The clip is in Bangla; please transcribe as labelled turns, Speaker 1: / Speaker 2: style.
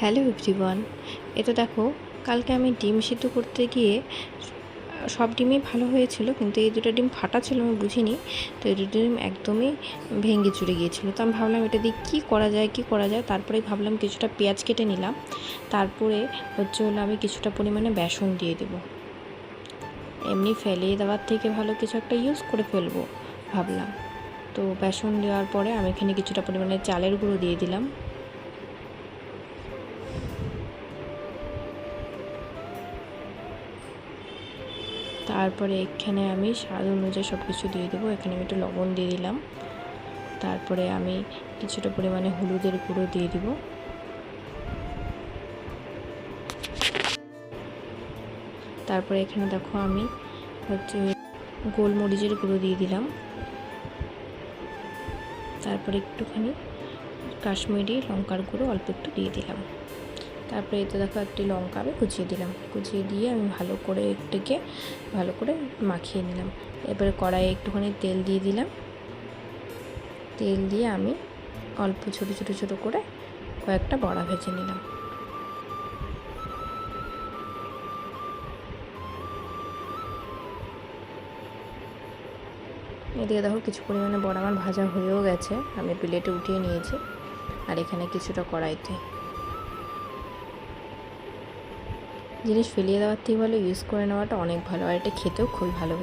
Speaker 1: হ্যালো এভরিওয়ান, এটা দেখো, কালকে আমি ডিম সিদ্ধ করতে গিয়ে সব ডিমই ভালো হয়েছিল, কিন্তু এই দুটো ডিম ফাটা ছিল, আমি বুঝিনি। তো এই দুটো ডিম একদমই ভেঙে চুরে গিয়েছিলো। তো আমি ভাবলাম এটা দিয়ে কী করা যায়। তারপরে ভাবলাম কিছুটা পেঁয়াজ কেটে নিলাম। তারপরে হলো আমি কিছুটা পরিমাণে বেসন দিয়ে দেবো। এমনি ফেলিয়ে দেওয়ার থেকে ভালো কিছু একটা ইউজ করে ফেলবো ভাবলাম। তো বেসন দেওয়ার পরে আমি এখানে কিছুটা পরিমাণে চালের গুঁড়ো দিয়ে দিলাম। তারপরে এখানে আমি স্বাদ অনুযায়ী সব কিছু দিয়ে দেবো। এখানে আমি একটু লবণ দিয়ে দিলাম। তারপরে আমি কিছুটা পরিমাণে হলুদের গুঁড়ো দিয়ে দিব। তারপরে এখানে দেখো আমি গোলমরিচের গুঁড়ো দিয়ে দিলাম। তারপরে একটুখানি কাশ্মীরি লঙ্কার গুঁড়ো অল্প একটু দিয়ে দিলাম। তারপরে এতে দেখো একটি লঙ্কা আমি কুচিয়ে দিলাম। কুচিয়ে দিয়ে আমি ভালো করে এটাকে ভালো করে মাখিয়ে নিলাম। এবারে কড়াইয়ে একটুখানি তেল দিয়ে দিলাম। তেল দিয়ে আমি অল্প ছোটো করে কয়েকটা বড়া ভেজে নিলাম। এদিকে দেখো কিছু পরিমাণে বড়া আমার ভাজা হয়েও গেছে, আমি প্লেটে উঠিয়ে নিয়েছি। আর এখানে কিছুটা কড়াইতে জিনিস ফেলিয়ে দেওয়ার থেকে ভালো ইউজ করে নেওয়াটা অনেক ভালো, আর এটা খেতেও খুবই ভালো।